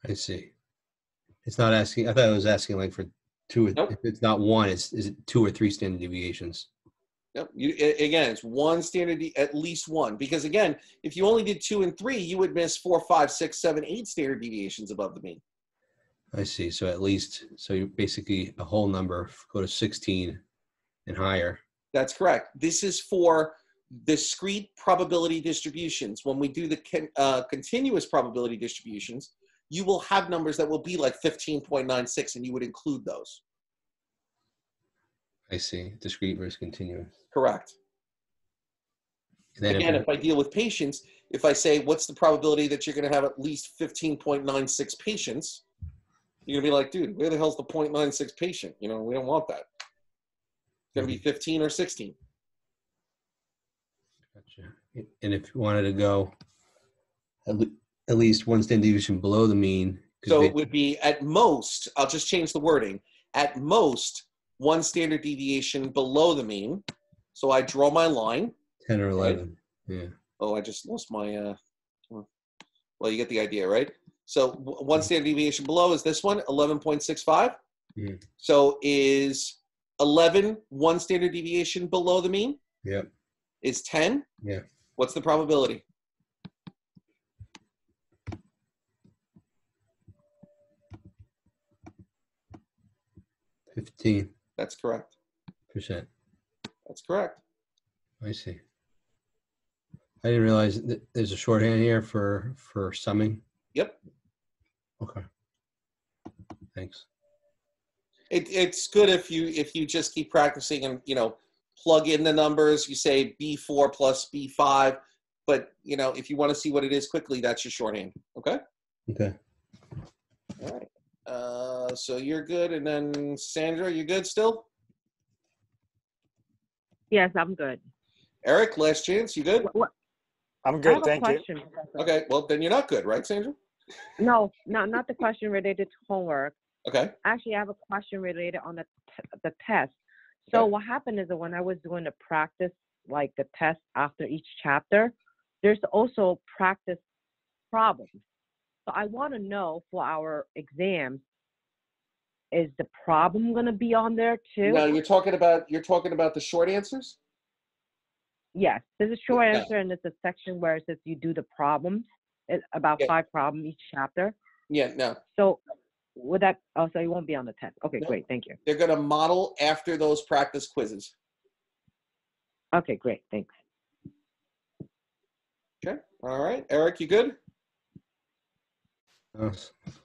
I see. It's not asking. I thought it was asking like for two. Nope. If it's not one, is it two or three standard deviations? Yep. Again, it's one standard, at least one. Because again, if you only did 2 and 3, you would miss 4, 5, 6, 7, 8 standard deviations above the mean. I see. So at least, so you're basically a whole number, go to 16 and higher. That's correct. This is for discrete probability distributions. When we do the continuous probability distributions, you will have numbers that will be like 15.96, and you would include those. I see. Discrete versus continuous. Correct. And then again, if I deal with patients, if I say, what's the probability that you're going to have at least 15.96 patients, you're going to be like, dude, where the hell's the 0.96 patient? You know, we don't want that. It's going to be 15 or 16. Gotcha. And if you wanted to go at least one standard deviation below the mean. So it would be at most, I'll just change the wording, at most one standard deviation below the mean. So I draw my line. 10 or 11. Right? Yeah. Oh, I just lost my, well, you get the idea, right? So one standard deviation below is this one, 11.65. Mhm. So is 11 one standard deviation below the mean? Yep. Is 10? Yeah. What's the probability? 15%. That's correct. That's correct. I see. I didn't realize there's a shorthand here for summing. Yep. Okay. Thanks. It's good if you just keep practicing and plug in the numbers. You say B4 plus B5, but if you want to see what it is quickly, that's your shorthand. Okay. Okay. All right. So you're good, and then Sandra, you good still? Yes, I'm good. Eric, last chance. You good? I'm I good, have a thank you. question. Professor. Okay. Well, then you're not good, right, Sandra? No, not the question related to homework. Okay. Actually, I have a question related on the test. So Okay. what happened is that when I was doing the practice, like the test after each chapter, there's also practice problems. So I want to know for our exams, is the problem going to be on there too? No, you're talking about the short answers. Yes, there's a short No. answer and there's a section where it says you do the problems. It's about Yeah. 5 problems each chapter. Yeah. No. So would that? Oh, so you won't be on the test. Okay, No. great. Thank you. They're going to model after those practice quizzes. Okay, great. Thanks. Okay. All right. Eric, you good?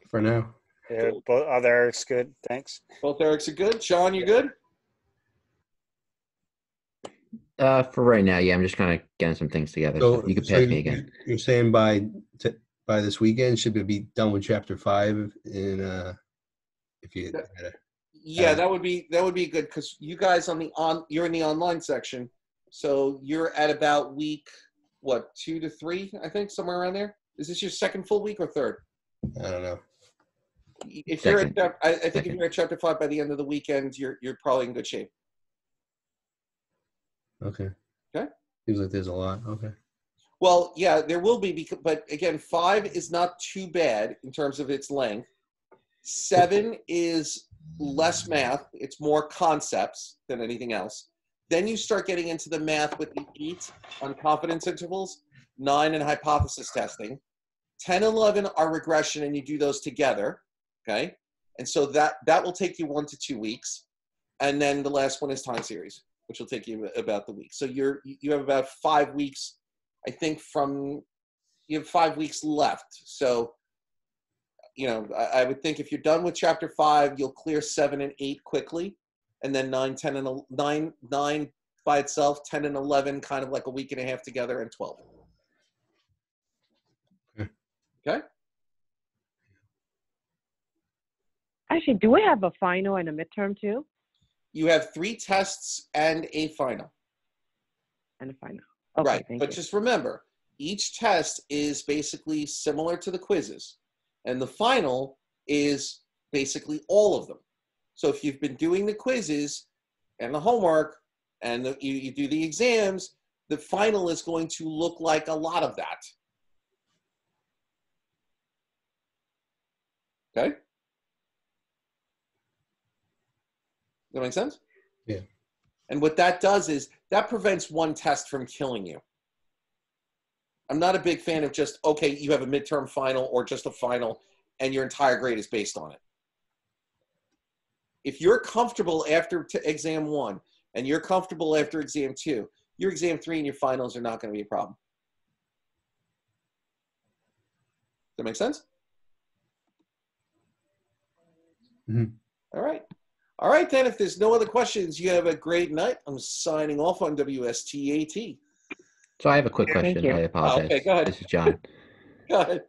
For now. Yeah, both other Eric's good, thanks. Both Erics are good. Sean, you good? For right now, yeah, I'm just kind of getting some things together. So you can pass me again. You're saying by this weekend should we be done with chapter 5 in if you had a, Yeah, that would be good because you guys you're in the online section, so you're at about week 2 to 3, I think, somewhere around there. Is this your second full week or third? I don't know. If Second. you're at, I think Second. if you're at chapter 5 by the end of the weekend, you're probably in good shape. Okay. Okay. Seems like there's a lot. Okay. Well, yeah, there will be, but again, 5 is not too bad in terms of its length. 7 is less math. It's more concepts than anything else. Then you start getting into the math with the 8 on confidence intervals, 9 in hypothesis testing. 10 and 11 are regression, and you do those together, okay? And so that will take you 1 to 2 weeks. And then the last one is time series, which will take you about the week. So you have about 5 weeks, I think, you have 5 weeks left. So, I would think if you're done with chapter 5, you'll clear 7 and 8 quickly. And then 9 by itself, 10 and 11, kind of like a week and a half together, and 12. Okay? Actually, do we have a final and a midterm too? You have 3 tests and a final. And a final. Okay, Right. thank But you. just remember, each test is basically similar to the quizzes. And the final is basically all of them. So if you've been doing the quizzes and the homework and you do the exams, the final is going to look like a lot of that. Okay? Does that make sense? Yeah. And what that does is that prevents one test from killing you. I'm not a big fan of just, okay, you have a midterm final or just a final and your entire grade is based on it. If you're comfortable after exam 1 and you're comfortable after exam 2, your exam 3 and your finals are not going to be a problem. Does that make sense? Mm-hmm. All right. All right, then. If there's no other questions, you have a great night. I'm signing off on WSTAT. So I have a quick Thank question. you. I apologize. Okay, go ahead. This is John. Go ahead.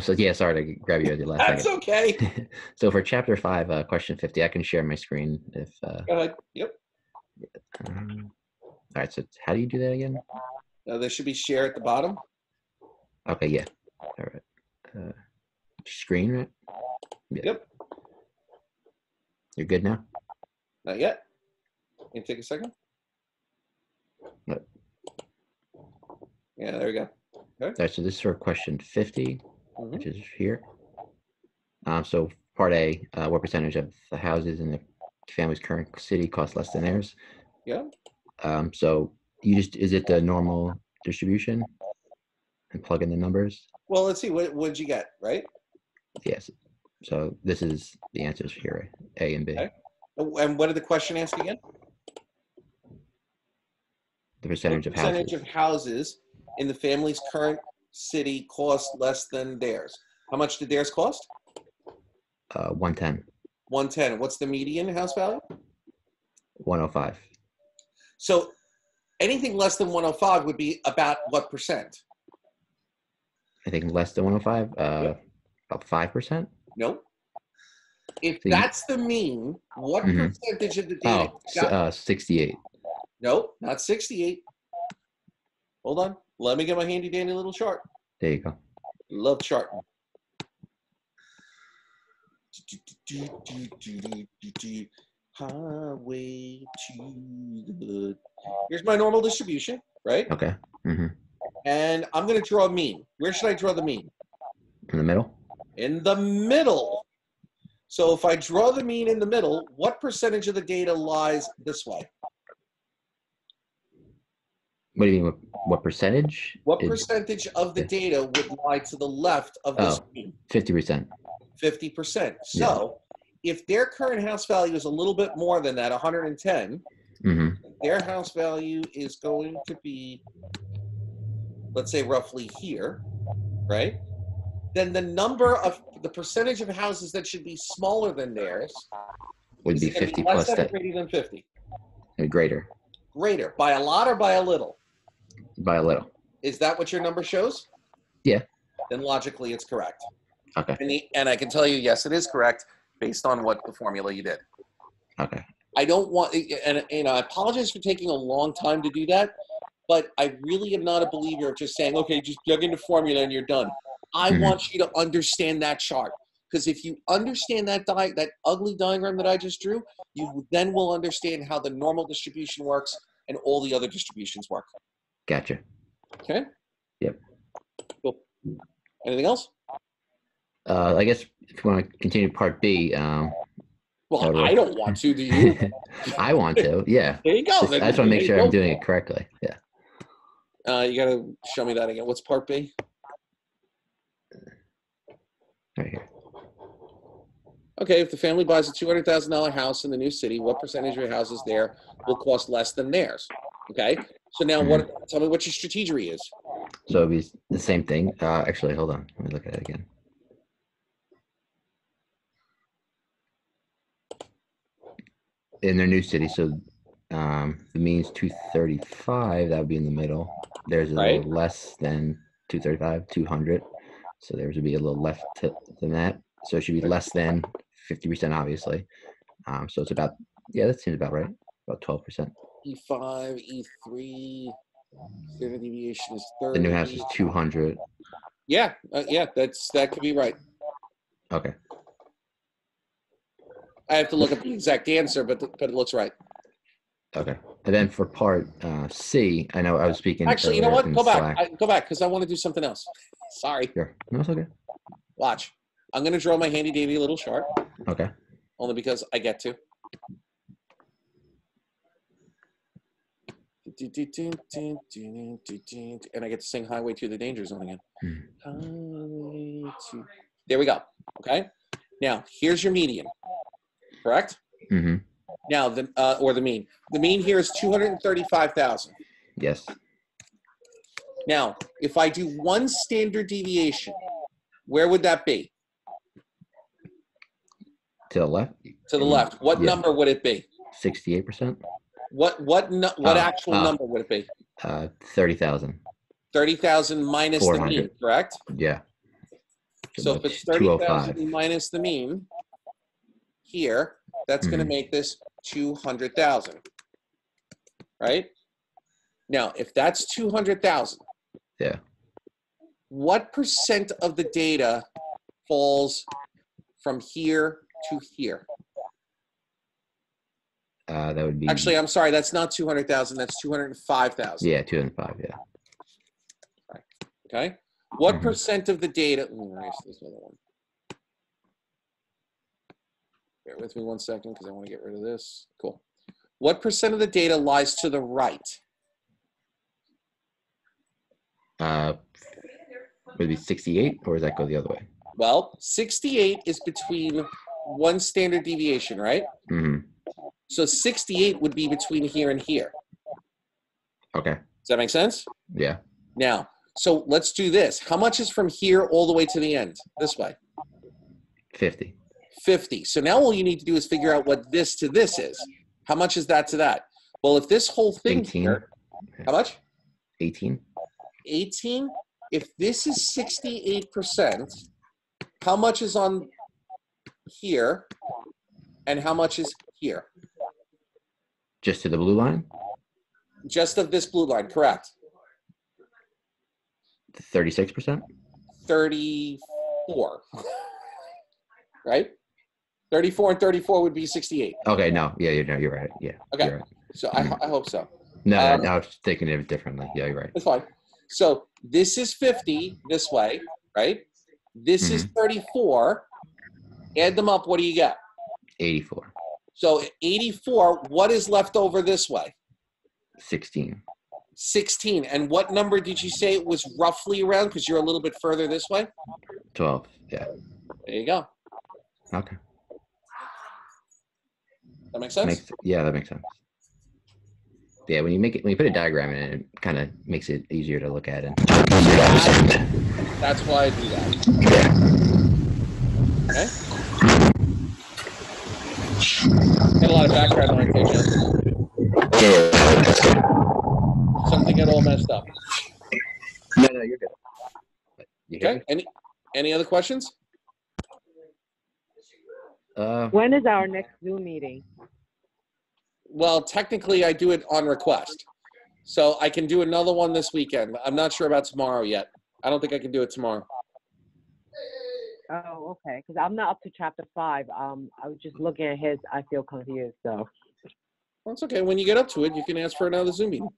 So yeah, sorry to grab you at the last That's second. okay. So for chapter 5, question 50, I can share my screen if. Go ahead. Yep. All right. So how do you do that again? There should be share at the bottom. Okay. Yeah. All right. Screen, right? Yeah. Yep. You're good now. Not yet. Can you take a second? What? Yeah, there we go. Okay. All right. So this is for question 50, which is here. So part A, what percentage of the houses in the family's current city cost less than theirs? Yeah. So is it the normal distribution and plug in the numbers? Well, let's see. What'd you get, right? Yes. So this is the answers here, A and B. Okay. And what did the question ask again? The percentage What of houses. percentage of houses in the family's current city cost less than theirs? How much did theirs cost? 110. 110. What's the median house value? 105. So anything less than 105 would be about what percent? I think less than 105, about 5%. Nope. If So that's the mean, what percentage of the data? 68. Nope, not 68. Hold on. Let me get my handy dandy little chart. There you go. Love chart. Highway to the hood. Here's my normal distribution, right? Okay. And I'm going to draw a mean. Where should I draw the mean? In the middle? In the middle. So if I draw the mean in the middle, what percentage of the data lies this way? What do you mean? What percentage? What percentage of the data would lie to the left of this mean? 50%. 50%. So if their current house value is a little bit more than that, 110, their house value is going to be, let's say, roughly here, right? Then the percentage of houses that should be smaller than theirs would be 50 plus less than or that. greater than 50. Greater. Greater. By a lot or by a little? By a little. Is that what your number shows? Yeah. Then logically it's correct. Okay. And I can tell you, yes, it is correct based on what the formula you did. Okay. I don't want, and I apologize for taking a long time to do that, but I really am not a believer of just saying, okay, just plug in the formula and you're done. I want you to understand that chart, because if you understand that ugly diagram that I just drew, you then will understand how the normal distribution works and all the other distributions work. Gotcha. Okay? Yep. Cool. Anything else? I guess if you want to continue part B. Well, I don't want to, do you? I want to, yeah. There you go. I just want to make sure I'm doing it correctly. Yeah. You got to show me that again. What's part B? Right here. Okay, if the family buys a $200,000 house in the new city, what percentage of houses there will cost less than theirs? Okay, so now tell me what your strategy is. So it'd be the same thing. Actually, hold on. Let me look at it again. In their new city, so the mean's 235. That would be in the middle. There's a little less than 235, 200. So theirs would be a little less than that. So it should be less than 50%, obviously. So it's about, that seems about right. About 12%. E5, E3, standard deviation is 30. The new house is 200. Yeah, that could be right. Okay. I have to look up the exact answer, but it looks right. Okay. And then for part C, I know I was speaking. Actually, you know what? Go back. Go back because I want to do something else. Sorry. Sure. No, it's okay. Watch. I'm going to draw my handy dandy little chart. Okay. Only because I get to. And I get to sing Highway to the Danger Zone again. Highway to... There we go. Okay. Now, here's your median. Correct? Now, or the mean. The mean here is 235,000. Yes. Now, if I do one standard deviation, where would that be? To the left? To the left. What number would it be? 68%. What actual number would it be? 30,000. 30,000 minus the mean, correct? Yeah. So if it's 30,000 minus the mean here, that's going to make this 200,000. Right? Now, if that's 200,000, what percent of the data falls from here to here? That would be... Actually, I'm sorry, that's not 200,000, that's 205,000. Yeah, 205, yeah. Right. Okay. What percent of the data... Ooh, nice, this other one. Bear with me 1 second because I want to get rid of this. Cool. What percent of the data lies to the right? Would it be 68, or does that go the other way? Well, 68 is between one standard deviation, right? Mm-hmm. So 68 would be between here and here. Okay. Does that make sense? Yeah. Now, so let's do this. How much is from here all the way to the end? This way. 50. 50. So now all you need to do is figure out what this to this is. How much is that to that? Well, if this whole thing 18. here, how much? 18. 18. If this is 68%, how much is on here and how much is here? Just to the blue line? Just of this blue line, correct. 36%? 34. Right? 34 and 34 would be 68. Okay, no. Yeah, you're right. Yeah. Okay. You're right. So I hope so. No, I was thinking of it differently. Yeah, you're right. That's fine. So this is 50 this way, right? This is 34. Add them up. What do you get? 84. So 84, what is left over this way? 16. 16. And what number did you say it was roughly around? Because you're a little bit further this way. 12. Yeah. There you go. Okay. That makes sense? Yeah, that makes sense. Yeah, when you put a diagram in it, it kind of makes it easier to look at it. That's why I do that. Okay. Got a lot of background noise here, John. Something got all messed up. No, you're good. Okay. Any other questions? When is our next Zoom meeting? Well, technically, I do it on request. So I can do another one this weekend. I'm not sure about tomorrow yet. I don't think I can do it tomorrow. Oh, okay. Because I'm not up to chapter 5. I was just looking at his. I feel confused. So. That's okay. When you get up to it, you can ask for another Zoom meeting.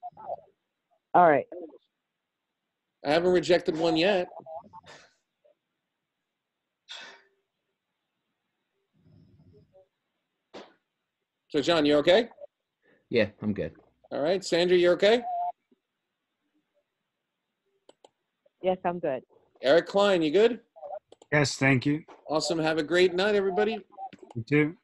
All right. I haven't rejected one yet. So, John, you okay? Yeah, I'm good. All right. Sandra, you okay? Yes, I'm good. Eric Klein, you good? Yes, thank you. Awesome. Have a great night, everybody. You too.